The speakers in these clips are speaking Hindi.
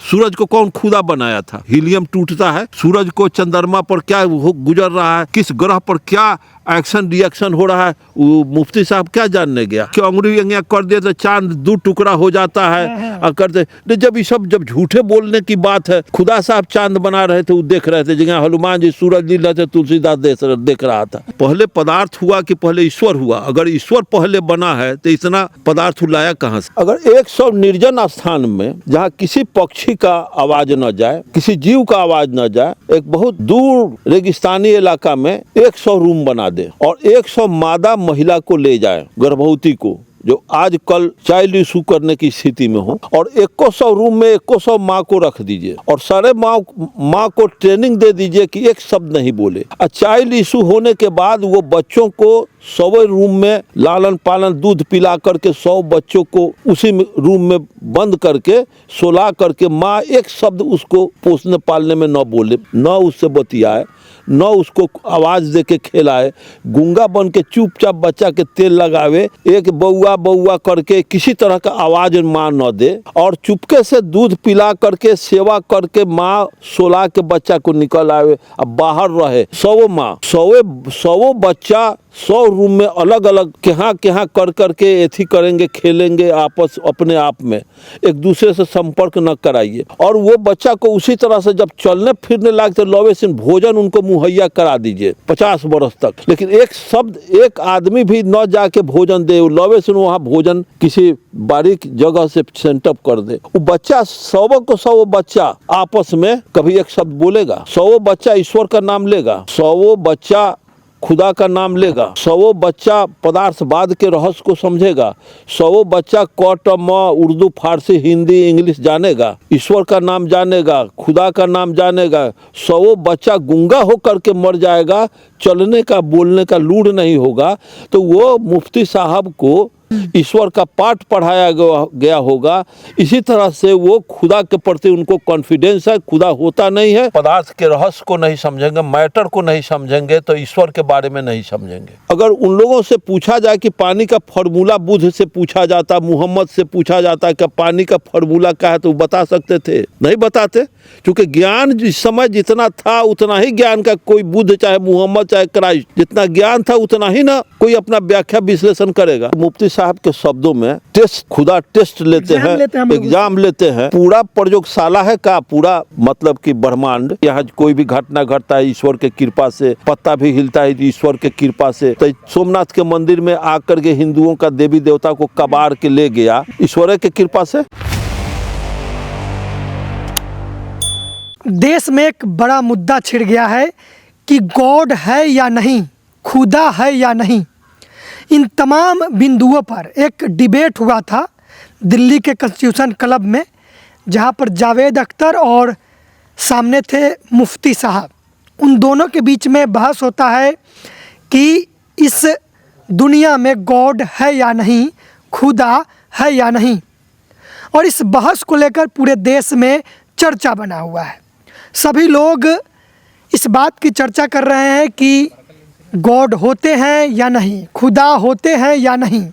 सूरज को कौन खुदा बनाया था? हीलियम टूटता है, सूरज को चंद्रमा पर क्या गुजर रहा है, किस ग्रह पर क्या एक्शन रिएक्शन हो रहा है, वो मुफ्ती साहब क्या जानने गया? कि अंगुरी अंगिया कर दे तो चांद दो टुकड़ा हो जाता है और करते। जब ये सब जब झूठे बोलने की बात है, खुदा साहब चांद बना रहे थे, वो देख रहे थे, जगह हनुमान जी सूरज लील रहे थे, तुलसीदास देख रहा था। पहले पदार्थ हुआ कि पहले ईश्वर हुआ? अगर ईश्वर पहले बना है तो इतना पदार्थ लाया कहाँ से? अगर 100 निर्जन स्थान में जहाँ किसी पक्षी का आवाज न जाए, किसी जीव का आवाज न जाए, एक बहुत दूर रेगिस्तानी इलाका में 100 रूम बना दे और 100 मादा महिला को ले जाए, गर्भवती को, जो आज कल चाइल्ड इशू करने की स्थिति में हो, और 100 रूम में 100 माँ को रख दीजिए और सारे माँ को ट्रेनिंग दे दीजिए कि एक शब्द नहीं बोले। और चाइल्ड इशू होने के बाद वो बच्चों को 100 रूम में लालन पालन दूध पिला करके 100 बच्चों को उसी रूम में बंद करके सुला करके माँ एक शब्द उसको पोसने पालने में न बोले, न उससे बतियाए, न उसको आवाज दे के खिलाए, गूंगा बन के चुपचाप बच्चा के तेल लगावे, एक बउआ बउआ करके किसी तरह का आवाज माँ न दे और चुपके से दूध पिला करके सेवा करके माँ सोला के बच्चा को निकल आवे, अब बाहर रहे 100 माँ 100 बच्चा 100 रूम में अलग अलग केहाँ कर करके एथी करेंगे, खेलेंगे आपस अपने आप में, एक दूसरे से संपर्क न कराइए। और वो बच्चा को उसी तरह से जब चलने फिरने लगते लवे सिंह भोजन उनको मुहैया करा दीजिए 50 वर्ष तक, लेकिन एक शब्द एक आदमी भी न जाके भोजन दे, लवे सिंह वहाँ भोजन किसी बारीक जगह से सेंटअप कर दे। वो बच्चा 100 को 100 बच्चा आपस में कभी एक शब्द बोलेगा, 100 बच्चा ईश्वर का नाम लेगा, 100 बच्चा खुदा का नाम लेगा, 100 बच्चा पदार्थवाद के रहस्य को समझेगा, 100 बच्चा क म उर्दू फारसी हिंदी इंग्लिश जानेगा, ईश्वर का नाम जानेगा, खुदा का नाम जानेगा। 100 बच्चा गूंगा होकर के मर जाएगा, चलने का बोलने का लूढ़ नहीं होगा, तो वो मुफ्ती साहब को ईश्वर का पाठ पढ़ाया गया होगा। इसी तरह से वो खुदा के प्रति उनको कॉन्फिडेंस है, खुदा होता नहीं है। पदार्थ के रहस्य को नहीं समझेंगे, मैटर को नहीं समझेंगे तो ईश्वर के बारे में नहीं समझेंगे। अगर उन लोगों से पूछा जाए कि पानी का फॉर्मूला, बुद्ध से पूछा जाता, मुहम्मद से पूछा जाता कि पानी का फॉर्मूला क्या है, तो वो बता सकते थे? नहीं बताते, क्योंकि ज्ञान जिस समय जितना था उतना ही ज्ञान का, कोई बुद्ध चाहे मुहम्मद चाहे क्राइस्ट, जितना ज्ञान था उतना ही ना कोई अपना व्याख्या विश्लेषण करेगा। मुफ्ती साहब के शब्दों में टेस्ट, खुदा टेस्ट लेते हैं, एग्जाम लेते हैं। पूरा प्रयोगशाला है का, पूरा मतलब कि ब्रह्मांड, यहाँ कोई भी घटना घटता है ईश्वर के कृपा से, पत्ता भी हिलता है ईश्वर के कृपा से। तो सोमनाथ के मंदिर में आकर के हिंदुओं का देवी देवता को कबाड़ के ले गया, ईश्वर के कृपा से। देश में एक बड़ा मुद्दा छिड़ गया है कि गॉड है या नहीं, खुदा है या नहीं। इन तमाम बिंदुओं पर एक डिबेट हुआ था दिल्ली के कॉन्स्टिट्यूशन क्लब में, जहां पर जावेद अख्तर और सामने थे मुफ्ती साहब। उन दोनों के बीच में बहस होता है कि इस दुनिया में गॉड है या नहीं, खुदा है या नहीं। और इस बहस को लेकर पूरे देश में चर्चा बना हुआ है। सभी लोग इस बात की चर्चा कर रहे हैं कि गॉड होते हैं या नहीं, खुदा होते हैं या नहीं।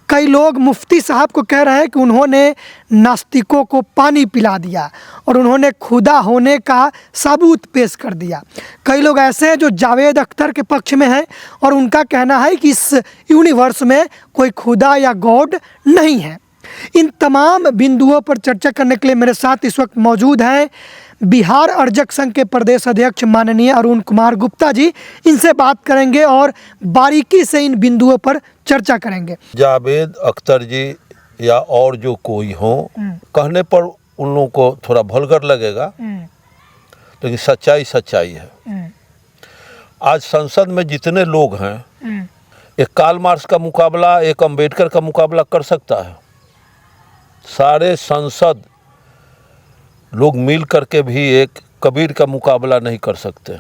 कई लोग मुफ्ती साहब को कह रहे हैं कि उन्होंने नास्तिकों को पानी पिला दिया और उन्होंने खुदा होने का सबूत पेश कर दिया। कई लोग ऐसे हैं जो जावेद अख्तर के पक्ष में हैं और उनका कहना है कि इस यूनिवर्स में कोई खुदा या गॉड नहीं है। इन तमाम बिंदुओं पर चर्चा करने के लिए मेरे साथ इस वक्त मौजूद हैं बिहार अर्जक संघ के प्रदेश अध्यक्ष माननीय अरुण कुमार गुप्ता जी। इनसे बात करेंगे और बारीकी से इन बिंदुओं पर चर्चा करेंगे। जावेद अख्तर जी या और जो कोई हो, कहने पर उन लोगों को थोड़ा भलगर लगेगा, लेकिन सच्चाई सच्चाई है। आज संसद में जितने लोग हैं, एक कार्ल मार्क्स का मुकाबला, एक अम्बेडकर का मुकाबला कर सकता है। सारे संसद लोग मिल करके भी एक कबीर का मुकाबला नहीं कर सकते।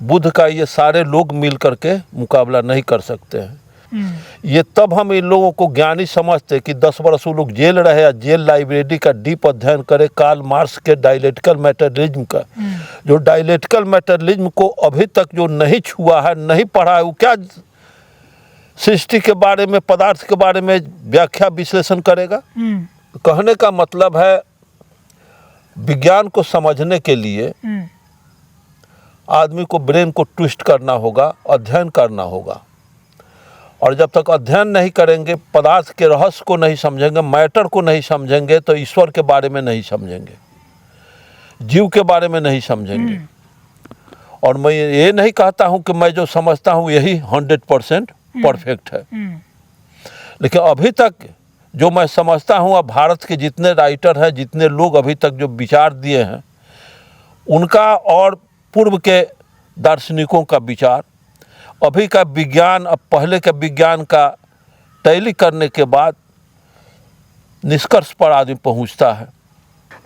बुद्ध का ये सारे लोग मिल करके मुकाबला नहीं कर सकते हैं। ये तब हम इन लोगों को ज्ञानी समझते कि 10 वर्ष वो लोग जेल रहे या जेल लाइब्रेरी का डीप अध्ययन करे कार्ल मार्क्स के डायलेक्टिकल मैटेरियलिज्म का। जो डायलेक्टिकल मैटेरियलिज्म को अभी तक जो नहीं छुआ है, नहीं पढ़ा है, वो क्या सृष्टि के बारे में, पदार्थ के बारे में व्याख्या विश्लेषण करेगा। कहने का मतलब है विज्ञान को समझने के लिए आदमी को ब्रेन को ट्विस्ट करना होगा, अध्ययन करना होगा। और जब तक अध्ययन नहीं करेंगे, पदार्थ के रहस्य को नहीं समझेंगे, मैटर को नहीं समझेंगे, तो ईश्वर के बारे में नहीं समझेंगे, जीव के बारे में नहीं समझेंगे। और मैं ये नहीं कहता हूँ कि मैं जो समझता हूँ यही 100% परफेक्ट है, लेकिन अभी तक जो मैं समझता हूँ, अब भारत के जितने राइटर हैं, जितने लोग अभी तक जो विचार दिए हैं, उनका और पूर्व के दार्शनिकों का विचार, अभी का विज्ञान, अब पहले के विज्ञान का टैली करने के बाद निष्कर्ष पर आदमी पहुंचता है।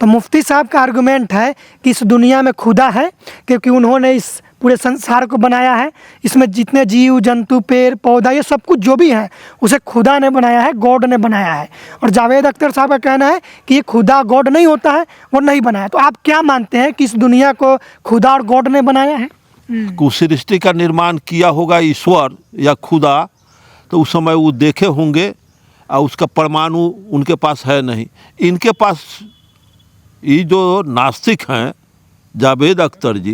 तो मुफ्ती साहब का आर्गुमेंट है कि इस दुनिया में खुदा है, क्योंकि उन्होंने इस पूरे संसार को बनाया है। इसमें जितने जीव जंतु, पेड़ पौधा, ये सब कुछ जो भी है उसे खुदा ने बनाया है, गॉड ने बनाया है। और जावेद अख्तर साहब का कहना है कि ये खुदा गॉड नहीं होता है, वो नहीं बनाया। तो आप क्या मानते हैं कि इस दुनिया को खुदा और गॉड ने बनाया है? कुछ सृष्टि का निर्माण किया होगा ईश्वर या खुदा, तो उस समय वो देखे होंगे और उसका परमाणु उनके पास है नहीं। इनके पास, ये जो नास्तिक हैं जावेद अख्तर जी,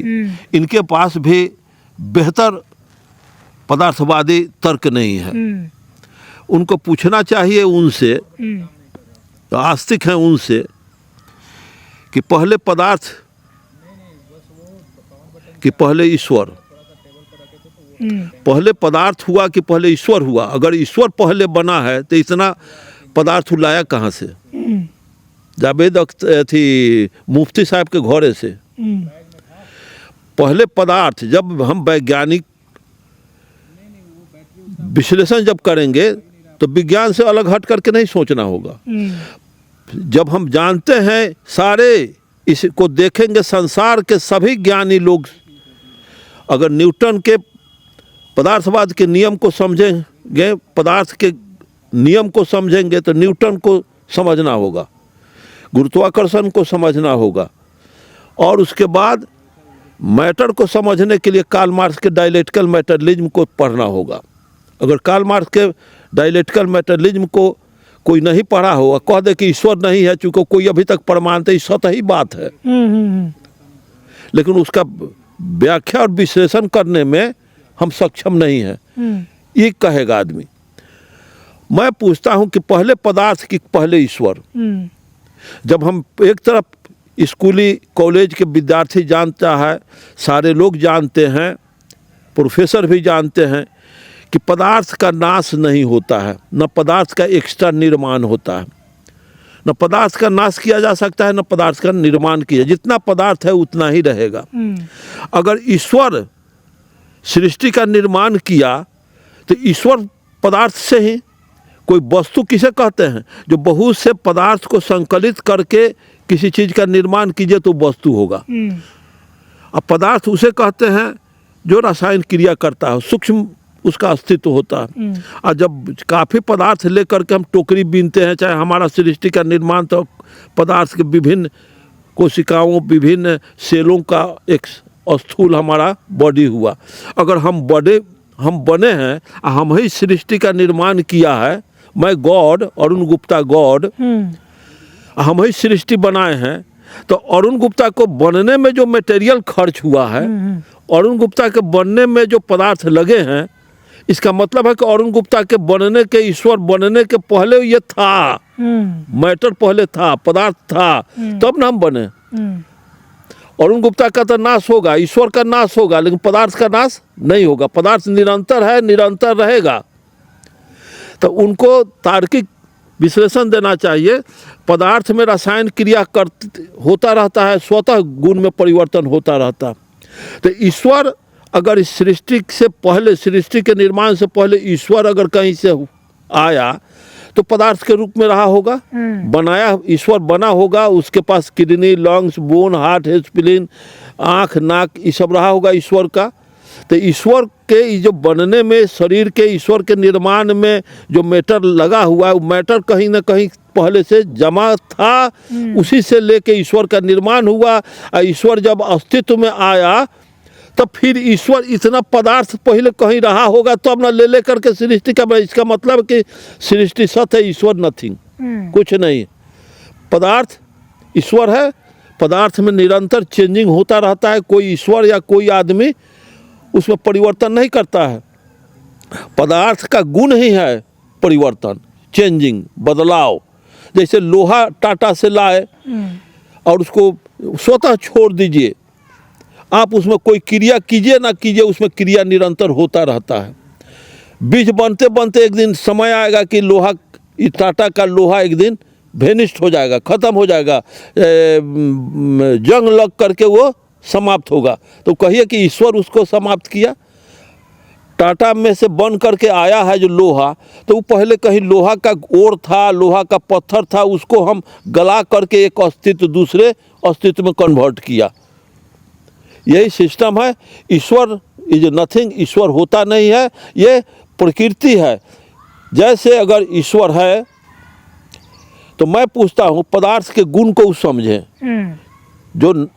इनके पास भी बेहतर पदार्थवादी तर्क नहीं है। उनको पूछना चाहिए उनसे, आस्तिक हैं उनसे, कि पहले पदार्थ कि पहले ईश्वर, पहले पदार्थ हुआ कि पहले ईश्वर हुआ? अगर ईश्वर पहले बना है तो इतना पदार्थ लाया कहाँ से? जावेद अख्तर थी मुफ्ती साहब के घोड़े से। पहले पदार्थ, जब हम वैज्ञानिक विश्लेषण जब करेंगे तो विज्ञान से अलग हट करके नहीं सोचना होगा। जब हम जानते हैं, सारे इसको देखेंगे, संसार के सभी ज्ञानी लोग अगर न्यूटन के पदार्थवाद के नियम को समझेंगे, पदार्थ के नियम को समझेंगे, तो न्यूटन को समझना होगा, गुरुत्वाकर्षण को समझना होगा, और उसके बाद मैटर को समझने के लिए कार्ल मार्क्स के डायलेक्टिकल मैटेरियलिज्म को पढ़ना होगा। अगर कार्ल मार्क्स के डायलेक्टिकल मैटेरियलिज्म को कोई नहीं पढ़ा होगा, कह दे कि ईश्वर नहीं है, चूँकि कोई अभी तक प्रमाणता, सतही बात है, लेकिन उसका व्याख्या और विश्लेषण करने में हम सक्षम नहीं हैं, ये कहेगा आदमी। मैं पूछता हूं कि पहले पदार्थ कि पहले ईश्वर? जब हम एक तरफ स्कूली कॉलेज के विद्यार्थी जानता है, सारे लोग जानते हैं, प्रोफेसर भी जानते हैं कि पदार्थ का नाश नहीं होता है, न पदार्थ का एक्स्ट्रा निर्माण होता है, न पदार्थ का नाश किया जा सकता है, न पदार्थ का निर्माण किया। जितना पदार्थ है उतना ही रहेगा। अगर ईश्वर सृष्टि का निर्माण किया तो ईश्वर पदार्थ से ही, कोई वस्तु किसे कहते हैं? जो बहुत से पदार्थ को संकलित करके किसी चीज़ का निर्माण कीजिए तो वस्तु होगा। अब पदार्थ उसे कहते हैं जो रसायन क्रिया करता है, सूक्ष्म उसका अस्तित्व होता है। और जब काफ़ी पदार्थ लेकर के हम टोकरी बीनते हैं, चाहे हमारा सृष्टि का निर्माण तो पदार्थ के विभिन्न कोशिकाओं, विभिन्न सेलों का एक स्थूल हमारा बॉडी हुआ। अगर हम बने हैं, हम ही सृष्टि का निर्माण किया है, मैं गॉड, अरुण गुप्ता गॉड, हम ही सृष्टि बनाए हैं, तो अरुण गुप्ता को बनने में जो मटेरियल खर्च हुआ है, अरुण गुप्ता के बनने में जो पदार्थ लगे हैं, इसका मतलब है कि अरुण गुप्ता के बनने के, ईश्वर बनने के पहले ये था, मैटर पहले था, पदार्थ था, तब ना हम बने। अरुण गुप्ता का तो नाश होगा, ईश्वर का नाश होगा, लेकिन पदार्थ का नाश नहीं होगा। पदार्थ निरंतर है, निरंतर रहेगा। तो उनको तार्किक विश्लेषण देना चाहिए। पदार्थ में रसायन क्रिया होता रहता है, स्वतः गुण में परिवर्तन होता रहता। तो ईश्वर अगर इस सृष्टि से पहले, सृष्टि के निर्माण से पहले ईश्वर अगर कहीं से आया तो पदार्थ के रूप में रहा होगा, बनाया, ईश्वर बना होगा, उसके पास kidney, lungs, bone, heart, spleen, आँख, नाक, ये सब रहा होगा ईश्वर का। तो ईश्वर के जो बनने में, शरीर के, ईश्वर के निर्माण में जो मैटर लगा हुआ है, वो मैटर कहीं ना कहीं पहले से जमा था, उसी से लेके ईश्वर का निर्माण हुआ। और ईश्वर जब अस्तित्व में आया तो फिर ईश्वर, इतना पदार्थ पहले कहीं रहा होगा तो अब ना ले करके सृष्टि का, इसका मतलब कि सृष्टि सत है, ईश्वर नथिंग, कुछ नहीं। पदार्थ ईश्वर है, पदार्थ में निरंतर चेंजिंग होता रहता है। कोई ईश्वर या कोई आदमी उसमें परिवर्तन नहीं करता है। पदार्थ का गुण ही है परिवर्तन, चेंजिंग, बदलाव। जैसे लोहा टाटा से लाए और उसको स्वतः छोड़ दीजिए, आप उसमें कोई क्रिया कीजिए ना कीजिए, उसमें क्रिया निरंतर होता रहता है। बीज बनते बनते एक दिन समय आएगा कि लोहा, टाटा का लोहा एक दिन वेनिस्ट हो जाएगा, ख़त्म हो जाएगा, जंग लग करके वो समाप्त होगा। तो कहिए कि ईश्वर उसको समाप्त किया। टाटा में से बन करके आया है जो लोहा, तो वो पहले कहीं लोहा का ओर था, लोहा का पत्थर था, उसको हम गला करके एक अस्तित्व दूसरे अस्तित्व में कन्वर्ट किया। यही सिस्टम है। ईश्वर इज नथिंग, ईश्वर होता नहीं है, ये प्रकृति है। जैसे अगर ईश्वर है तो मैं पूछता हूँ पदार्थ के गुण को समझें। जो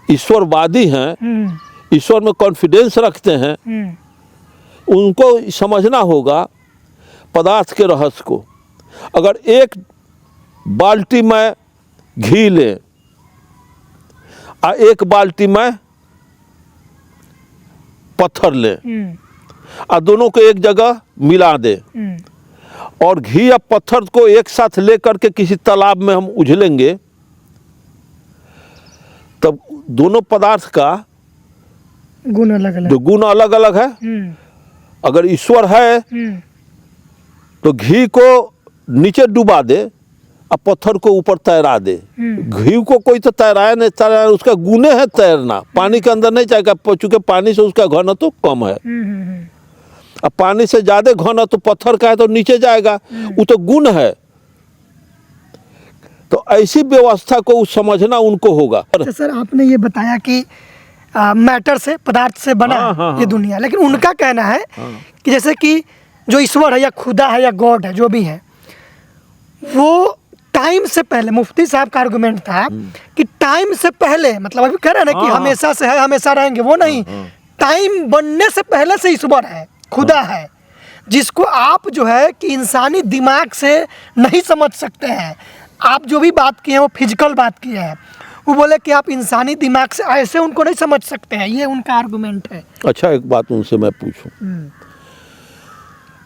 ईश्वरवादी हैं, ईश्वर में कॉन्फिडेंस रखते हैं, उनको समझना होगा पदार्थ के रहस्य को। अगर एक बाल्टी में घी लें और एक बाल्टी में पत्थर लें और दोनों को एक जगह मिला दें और घी या पत्थर को एक साथ ले करके किसी तालाब में हम उझलेंगे, तब दोनों पदार्थ का गुण अलग अलग, जो गुण अलग अलग है। अगर ईश्वर है तो घी को नीचे डुबा दे और पत्थर को ऊपर तैरा दे। घी को कोई तो तैराया नहीं, तैराया, उसका गुण है तैरना, पानी के अंदर नहीं जाएगा, चूंकि पानी से उसका घनत्व तो कम है। अब पानी से ज्यादा घन तो पत्थर का है तो नीचे जाएगा, वो तो गुण है। तो ऐसी व्यवस्था को समझना उनको होगा। अच्छा सर, आपने ये बताया कि मैटर से, पदार्थ से बना है ये दुनिया, लेकिन उनका कहना है कि जैसे कि जो ईश्वर है या खुदा है या गॉड है, जो भी है, वो टाइम से पहले, मुफ्ती साहब का आर्गुमेंट था कि टाइम से पहले, मतलब अभी कह रहे हैं ना कि हमेशा से है, हमेशा रहेंगे, वो नहीं, टाइम बनने से पहले से ईश्वर है, खुदा है, जिसको आप जो है कि इंसानी दिमाग से नहीं समझ सकते हैं। आप जो भी बात किए हैं वो फिजिकल बात किए हैं, वो बोले कि आप इंसानी दिमाग से ऐसे उनको नहीं समझ सकते हैं, ये उनका आर्गुमेंट है। अच्छा, एक बात उनसे मैं पूछूं,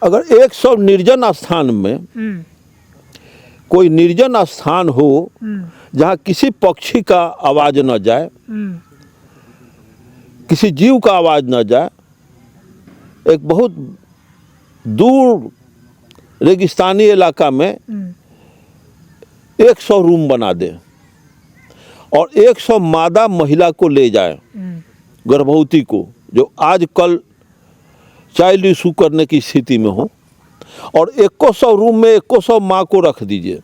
अगर 100 निर्जन स्थान में कोई निर्जन स्थान हो जहाँ किसी पक्षी का आवाज न जाए, किसी जीव का आवाज न जाए, एक बहुत दूर रेगिस्तानी इलाका में 100 रूम बना दे और 100 मादा महिला को ले जाए, गर्भवती को, जो आजकल चाइल्ड इशू करने की स्थिति में हो, और 100 रूम में 100 माँ को रख दीजिए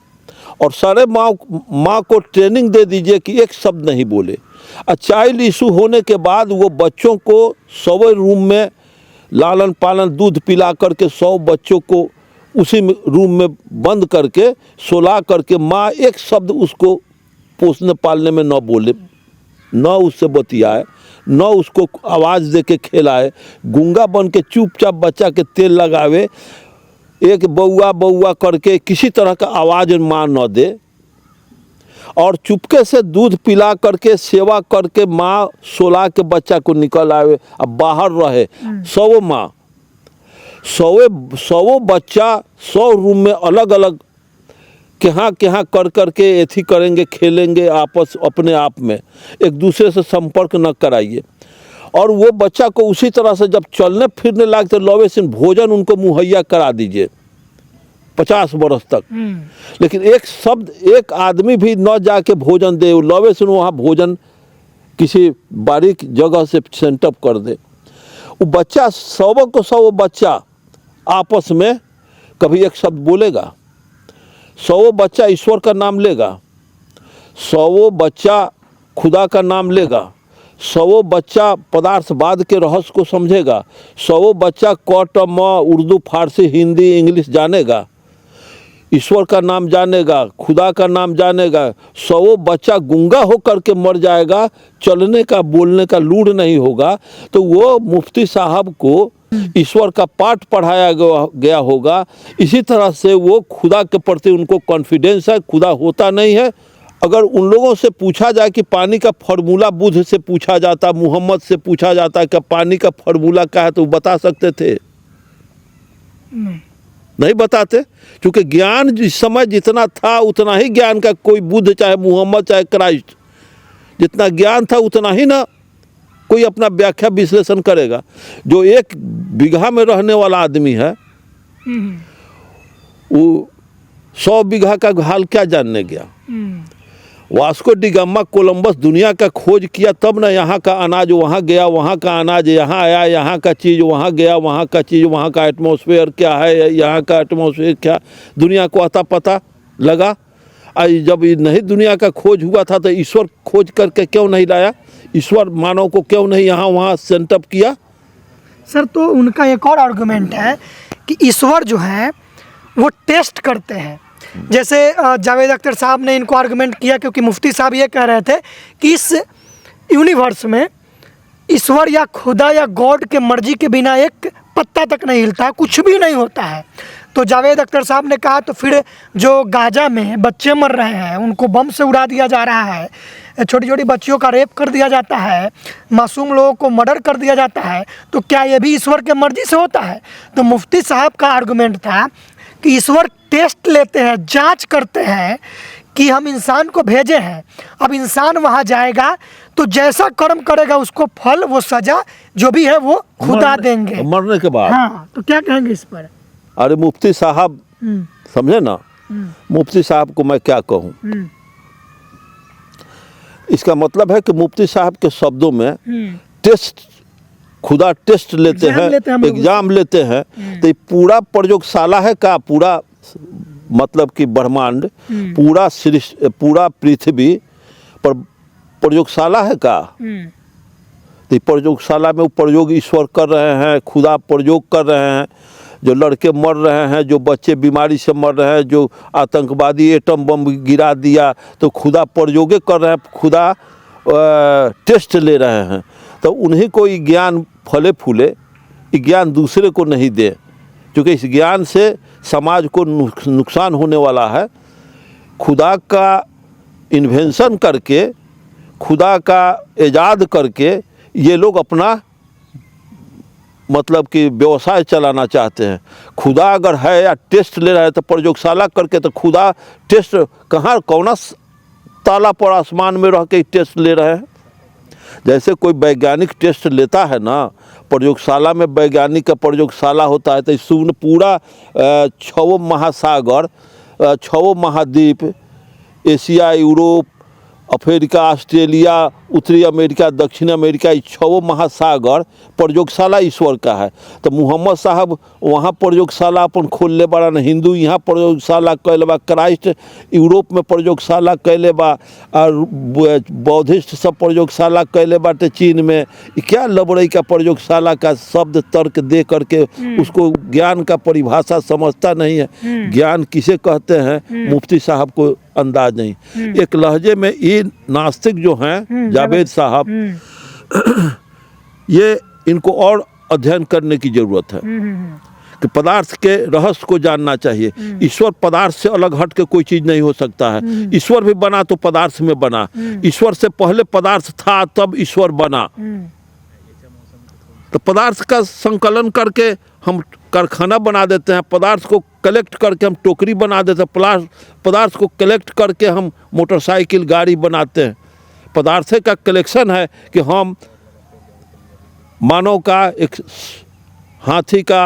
और सारे माँ को ट्रेनिंग दे दीजिए कि एक शब्द नहीं बोले। और चाइल्ड इशू होने के बाद वो बच्चों को 100 रूम में लालन पालन, दूध पिला करके 100 बच्चों को उसी रूम में बंद करके सुला करके माँ एक शब्द उसको पोसने पालने में न बोले, न उससे बतियाए, न उसको आवाज़ दे के खिलाए, गूंगा बन के चुपचाप बच्चा के तेल लगावे, एक बउआ बउआ करके किसी तरह का आवाज़ माँ न दे, और चुपके से दूध पिला करके सेवा करके माँ सोला के बच्चा को निकल आवे, अब बाहर रहे 100 माँ, 100 बच्चा 100 रूम में अलग अलग क्या कर करके एथी करेंगे, खेलेंगे आपस अपने आप में, एक दूसरे से संपर्क न कराइए। और वो बच्चा को उसी तरह से जब चलने फिरने लायक तो लवेसिन भोजन उनको मुहैया करा दीजिए 50 बरस तक। लेकिन एक शब्द, एक आदमी भी न जाके भोजन दे, लवेसिन वहाँ भोजन किसी बारीक जगह से सेटअप कर दे। वो बच्चा 100 को 100 बच्चा आपस में कभी एक शब्द बोलेगा, 100 बच्चा ईश्वर का नाम लेगा, 100 बच्चा खुदा का नाम लेगा, 100 बच्चा पदार्थवाद के रहस्य को समझेगा, 100 बच्चा क ट म उर्दू फारसी हिंदी इंग्लिश जानेगा, ईश्वर का नाम जानेगा, खुदा का नाम जानेगा। 100 बच्चा गूंगा हो करके मर जाएगा, चलने का बोलने का लूढ़ नहीं होगा। तो वो मुफ्ती साहब को ईश्वर का पाठ पढ़ाया गया होगा। इसी तरह से वो खुदा के प्रति उनको कॉन्फिडेंस है, खुदा होता नहीं है। अगर उन लोगों से पूछा जाए कि पानी का फार्मूला, बुद्ध से पूछा जाता, मोहम्मद से पूछा जाता कि पानी का फार्मूला क्या है, तो वो बता सकते थे? नहीं बताते, क्योंकि ज्ञान जिस समय जितना था उतना ही ज्ञान का, कोई बुद्ध चाहे मोहम्मद चाहे क्राइस्ट, जितना ज्ञान था उतना ही ना कोई अपना व्याख्या विश्लेषण करेगा। जो 1 बीघा में रहने वाला आदमी है वो 100 बीघा का हाल क्या जानने गया? वास्को डी गामा, कोलंबस दुनिया का खोज किया, तब ना यहाँ का अनाज वहाँ गया, वहाँ का अनाज यहाँ आया, यहाँ का चीज़ वहाँ गया, वहाँ का चीज़, वहाँ का एटमॉस्फेयर क्या है, यहाँ का एटमॉस्फेयर क्या, दुनिया को आता पता लगा। जब नहीं दुनिया का खोज हुआ था तो ईश्वर खोज करके क्यों नहीं लाया? ईश्वर मानव को क्यों नहीं यहाँ वहाँ सेंटअप किया? सर, तो उनका एक और आर्गुमेंट है कि ईश्वर जो है वो टेस्ट करते हैं। जैसे जावेद अख्तर साहब ने इनको आर्गुमेंट किया, क्योंकि मुफ्ती साहब ये कह रहे थे कि इस यूनिवर्स में ईश्वर या खुदा या गॉड के मर्जी के बिना एक पत्ता तक नहीं हिलता, कुछ भी नहीं होता है। तो जावेद अख्तर साहब ने कहा तो फिर जो गाजा में बच्चे मर रहे हैं, उनको बम से उड़ा दिया जा रहा है, छोटी छोटी बच्चियों का रेप कर दिया जाता है, मासूम लोगों को मर्डर कर दिया जाता है, तो क्या ये भी ईश्वर के मर्जी से होता है? तो मुफ्ती साहब का आर्गुमेंट था कि ईश्वर टेस्ट लेते हैं, जांच करते हैं कि हम इंसान को भेजे हैं, अब इंसान वहाँ जाएगा तो जैसा कर्म करेगा उसको फल, वो सजा जो भी है वो खुदा देंगे मरने के बाद। हाँ, तो क्या कहेंगे इस पर? अरे मुफ्ती साहब समझे ना, मुफ्ती साहब को मैं क्या कहूँ? इसका मतलब है कि मुफ्ती साहब के शब्दों में टेस्ट, खुदा टेस्ट लेते हैं, एग्जाम लेते हैं। तो ये पूरा प्रयोगशाला है का? पूरा मतलब कि ब्रह्मांड, पूरा सृष्टि, पूरा पृथ्वी पर प्रयोगशाला है का? तो प्रयोगशाला में वो प्रयोग ईश्वर कर रहे हैं, खुदा प्रयोग कर रहे हैं। जो लड़के मर रहे हैं, जो बच्चे बीमारी से मर रहे हैं, जो आतंकवादी एटम बम गिरा दिया, तो खुदा प्रयोगे कर रहे हैं, खुदा टेस्ट ले रहे हैं। तो उन्हीं को ये ज्ञान फले फूले, ये ज्ञान दूसरे को नहीं दे, क्योंकि इस ज्ञान से समाज को नुकसान होने वाला है। खुदा का इन्वेंशन करके, खुदा का ईजाद करके ये लोग अपना मतलब कि व्यवसाय चलाना चाहते हैं। खुदा अगर है या टेस्ट ले रहा है तो प्रयोगशाला करके, तो खुदा टेस्ट कहाँ, कौन ताला पर आसमान में रह के टेस्ट ले रहे हैं? जैसे कोई वैज्ञानिक टेस्ट लेता है ना, प्रयोगशाला में वैज्ञानिक का प्रयोगशाला होता है, तो इस पूरा 6 महासागर, 6 महाद्वीप, एशिया, यूरोप, अफ्रीका, ऑस्ट्रेलिया, उत्तरी अमेरिका, दक्षिण अमेरिका, ये 6 महासागर प्रयोगशाला ईश्वर का है। तो मोहम्मद साहब वहाँ प्रयोगशाला अपन खोल ले बड़ा न, हिंदू यहाँ प्रयोगशाला कैले बा, क्राइस्ट यूरोप में प्रयोगशाला कैले बा, और बौद्धिस्ट सब प्रयोगशाला कैले बाटे चीन में। ये क्या लबड़ई का प्रयोगशाला का शब्द तर्क दे करके उसको ज्ञान का परिभाषा समझता नहीं है। ज्ञान किसे कहते हैं मुफ्ती साहब को अंदाज नहीं। एक लहजे में ये नास्तिक जो हैं जावेद साहब, ये इनको और अध्ययन करने की जरूरत है कि पदार्थ के रहस्य को जानना चाहिए। ईश्वर पदार्थ से अलग हट के कोई चीज नहीं हो सकता है। ईश्वर भी बना तो पदार्थ में बना, ईश्वर से पहले पदार्थ था तब ईश्वर बना। तो पदार्थ का संकलन करके हम कारखाना बना देते हैं, पदार्थ को कलेक्ट करके हम टोकरी बना देते हैं, पदार्थ को कलेक्ट करके हम मोटरसाइकिल गाड़ी बनाते हैं। पदार्थ का कलेक्शन है कि हम मानव का एक हाथी का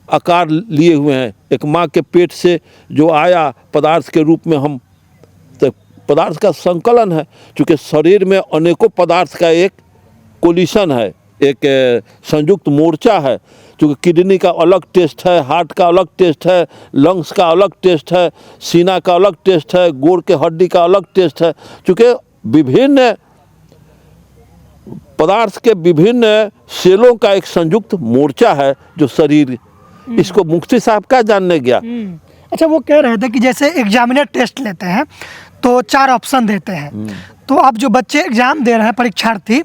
आकार लिए हुए हैं, एक माँ के पेट से जो आया पदार्थ के रूप में, हम तो पदार्थ का संकलन है। चूँकि शरीर में अनेकों पदार्थ का एक कोलिशन है, एक संयुक्त मोर्चा है। क्योंकि किडनी का अलग टेस्ट है, हार्ट का अलग टेस्ट है, लंग्स का अलग टेस्ट है, सीना का अलग टेस्ट है, गोड़ के हड्डी का अलग टेस्ट है। चूँकि विभिन्न पदार्थ के विभिन्न सेलों का एक संयुक्त मोर्चा है जो शरीर, इसको मुफ्ती साहब क्या जानने गया। अच्छा, वो कह रहे थे कि जैसे एग्जामिनर टेस्ट लेते हैं तो 4 ऑप्शन देते हैं, तो अब जो बच्चे एग्जाम दे रहे हैं, परीक्षार्थी,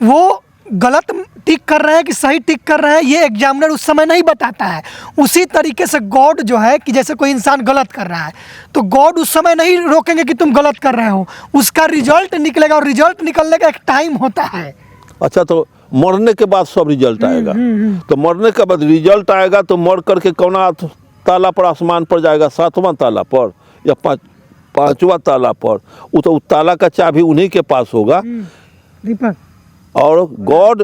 वो गलत टिक कर रहे हैं कि सही टिक कर रहे हैं ये एग्जामिनर उस समय नहीं बताता है। उसी तरीके से गॉड जो है कि जैसे कोई इंसान गलत कर रहा है तो गॉड उस समय नहीं रोकेंगे कि तुम गलत कर रहे हो, उसका रिजल्ट निकलेगा और रिजल्ट निकलने का एक टाइम होता है। अच्छा, तो मरने के बाद सब रिजल्ट आएगा। तो मरने के बाद रिजल्ट आएगा तो मर करके कौना ताला पर आसमान पर जाएगा, 7वां ताला पर या 5वां ताला पर? वो तो ताला का चाबी उन्हीं के पास होगा। दीपक, और गॉड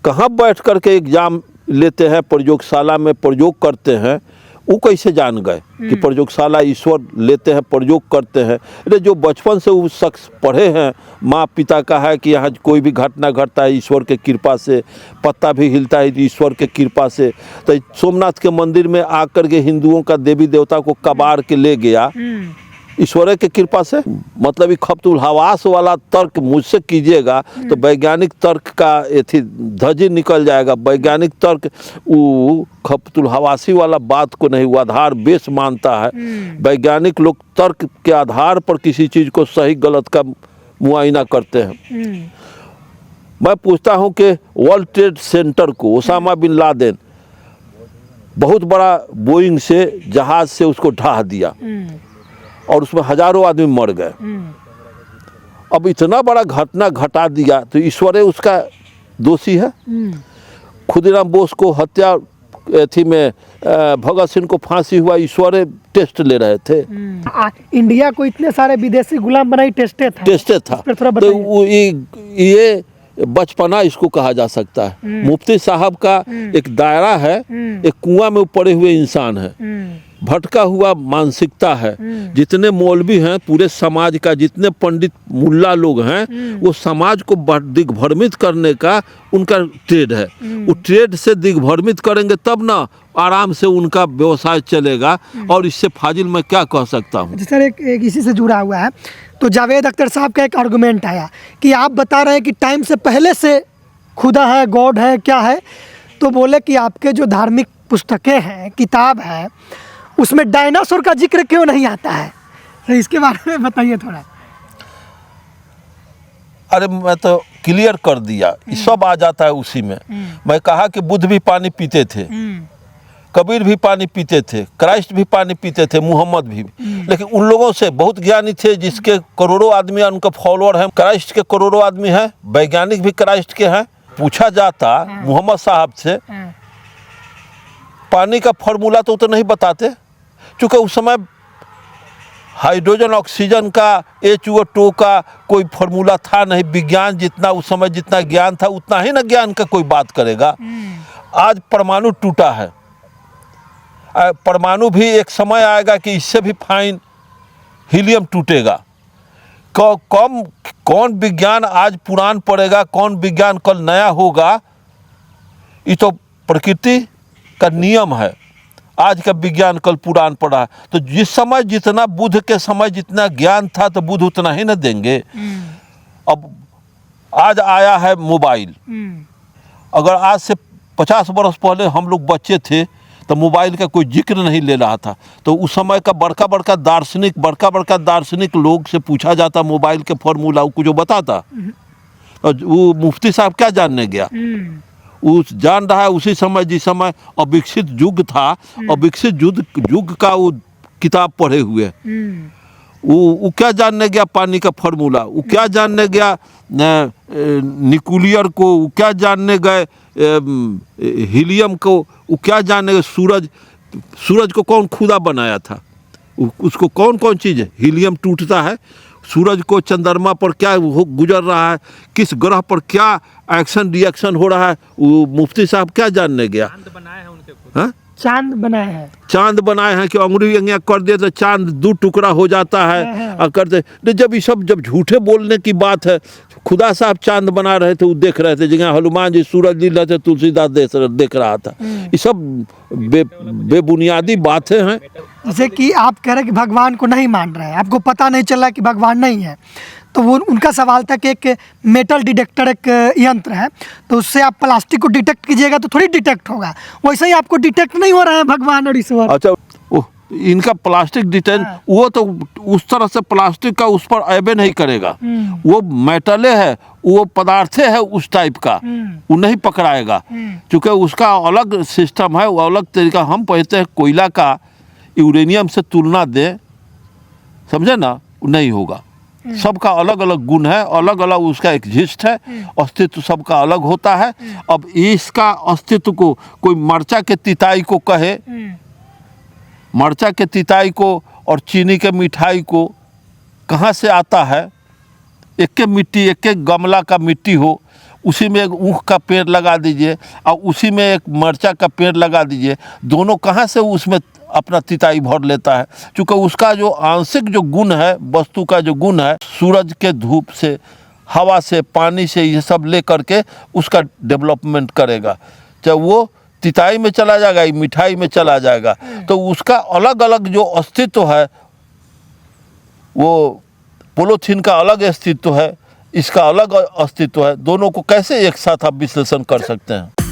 कहाँ बैठ करके एग्जाम लेते हैं, प्रयोगशाला में प्रयोग करते हैं, वो कैसे जान गए कि प्रयोगशाला ईश्वर लेते हैं, प्रयोग करते हैं? अरे जो बचपन से वो शख्स पढ़े हैं, माँ पिता का है कि यहाँ कोई भी घटना घटता है ईश्वर के कृपा से, पत्ता भी हिलता है ईश्वर के कृपा से। तो सोमनाथ के मंदिर में आकर के हिंदुओं का देवी देवता को कबाड़ के ले गया ईश्वर के कृपा से। मतलब ये खपतुल हवास वाला तर्क मुझसे कीजिएगा तो वैज्ञानिक तर्क का एथी धजी निकल जाएगा। वैज्ञानिक तर्क वो खपतुल हवासी वाला बात को नहीं, वो आधार बेस मानता है। वैज्ञानिक लोग तर्क के आधार पर किसी चीज़ को सही गलत का मुआयना करते हैं। मैं पूछता हूँ कि वर्ल्ड ट्रेड सेंटर को ओसामा बिन लादेन बहुत बड़ा बोइंग से जहाज से उसको ढहा दिया और उसमें हजारों आदमी मर गए। अब इतना बड़ा घटना घटा दिया तो ईश्वर उसका दोषी है? खुदीराम बोस को हत्या थी में भगत सिंह को फांसी हुआ, ईश्वर टेस्ट ले रहे थे। इंडिया को इतने सारे विदेशी गुलाम बनाई टेस्टे था। तो ये बचपना इसको कहा जा सकता है। मुफ्ती साहब का एक दायरा है, एक कुआं में पड़े हुए इंसान है, भटका हुआ मानसिकता है। जितने मौलवी हैं पूरे समाज का, जितने पंडित मुल्ला लोग हैं, वो समाज को दिग्भ्रमित करने का उनका ट्रेड है। वो ट्रेड से दिग्भ्रमित करेंगे तब ना आराम से उनका व्यवसाय चलेगा। और इससे फाजिल मैं क्या कह सकता हूँ। सर एक इसी से जुड़ा हुआ है, तो जावेद अख्तर साहब का एक आर्गुमेंट आया कि आप बता रहे हैं कि टाइम से पहले से खुदा है, गॉड है, क्या है? तो बोले कि आपके जो धार्मिक पुस्तकें हैं, किताब है, उसमें डायनासोर का जिक्र क्यों नहीं आता है? तो इसके बारे में बताइए थोड़ा। अरे मैं तो क्लियर कर दिया, ये सब आ जाता है उसी में। मैं कहा कि बुद्ध भी पानी पीते थे, कबीर भी पानी पीते थे, क्राइस्ट भी पानी पीते थे, मुहम्मद भी। लेकिन उन लोगों से बहुत ज्ञानी थे जिसके करोड़ों आदमी उनका फॉलोअर हैं। क्राइस्ट के करोड़ों आदमी हैं, वैज्ञानिक भी क्राइस्ट के हैं। पूछा जाता मुहम्मद साहब से, पानी का फॉर्मूला तो नहीं बताते, क्योंकि उस समय हाइड्रोजन ऑक्सीजन का H2O का कोई फॉर्मूला था नहीं। विज्ञान जितना उस समय जितना ज्ञान था उतना ही ना ज्ञान का कोई बात करेगा। आज परमाणु टूटा है, परमाणु भी एक समय आएगा कि इससे भी फाइन हीलियम टूटेगा। कौन विज्ञान आज पुरान पड़ेगा, कौन विज्ञान कल नया होगा, ये तो प्रकृति का नियम है। आज का विज्ञान कल पुरान पड़ा है। तो जिस समय जितना बुद्ध के समय जितना ज्ञान था तो बुद्ध उतना ही न देंगे। अब आज आया है मोबाइल। अगर आज से 50 वर्ष पहले हम लोग बच्चे थे तो मोबाइल का कोई जिक्र नहीं ले रहा था। तो उस समय का बड़का बड़का दार्शनिक लोग से पूछा जाता मोबाइल के फॉर्मूला, वो जो बताता। और वो मुफ्ती साहब क्या जानने गया? उस जान रहा है उसी समय जिस समय अविकसित युग था, अविकसित युग का वो किताब पढ़े हुए। वो क्या जानने गया पानी का फॉर्मूला? वो क्या जानने गया न्यूक्लियर को? वो क्या जानने गए हीलियम को? वो क्या जानने गए सूरज को कौन खुदा बनाया था? उसको कौन कौन चीज़ है? हीलियम टूटता है, सूरज को चंद्रमा पर क्या गुजर रहा है, किस ग्रह पर क्या एक्शन रिएक्शन हो रहा है, वो मुफ्ती साहब क्या जानने गया? चांद बनाए हैं उनके खुद। हाँ? चांद बनाए हैं कि अंगुली अंगिया कर दिया तो चांद 2 टुकड़ा हो जाता है। और करते जब ये सब जब झूठे बोलने की बात है, खुदा साहब चांद बना रहे थे, वो देख रहे थे, जगह हनुमान जी सूरज लील रहे थे, तुलसीदास देख रहा था। ये सब बेबुनियादी बातें हैं। जैसे कि आप कह रहे हैं कि भगवान को नहीं मान रहे हैं, आपको पता नहीं चल रहा कि भगवान नहीं है, तो वो उनका सवाल था कि एक मेटल डिटेक्टर एक यंत्र है, तो उससे आप प्लास्टिक को डिटेक्ट कीजिएगा तो थोड़ी डिटेक्ट होगा। वैसे ही आपको डिटेक्ट नहीं हो रहा है भगवान और ईश्वर। अच्छा, इनका प्लास्टिक डिटेन वो तो उस तरह से प्लास्टिक का उस पर अयबे नहीं करेगा, वो मेटले है, वो पदार्थे है उस टाइप का, वो नहीं पकड़ाएगा क्योंकि उसका अलग सिस्टम है, वो अलग तरीका। हम कहते हैं कोयला का यूरेनियम से तुलना दें, समझे ना, नहीं होगा। सबका अलग अलग गुण है, अलग अलग उसका एग्जिस्ट है, अस्तित्व सबका अलग होता है। अब इसका अस्तित्व को कोई मरचा के तिताई को कहे, मरचा के तिताई को और चीनी के मिठाई को कहाँ से आता है? एक के मिट्टी, एक के गमला का मिट्टी हो, उसी में एक ऊख का पेड़ लगा दीजिए और उसी में एक मरचा का पेड़ लगा दीजिए, दोनों कहाँ से उसमें अपना तिताई भर लेता है? क्योंकि उसका जो आंशिक जो गुण है, वस्तु का जो गुण है, सूरज के धूप से, हवा से, पानी से, ये सब ले करके उसका डेवलपमेंट करेगा। चाहे वो तिताई में चला जाएगा, मिठाई में चला जाएगा, तो उसका अलग अलग जो अस्तित्व है, वो पोलोथीन का अलग अस्तित्व है, इसका अलग अस्तित्व है। दोनों को कैसे एक साथ आप विश्लेषण कर सकते हैं?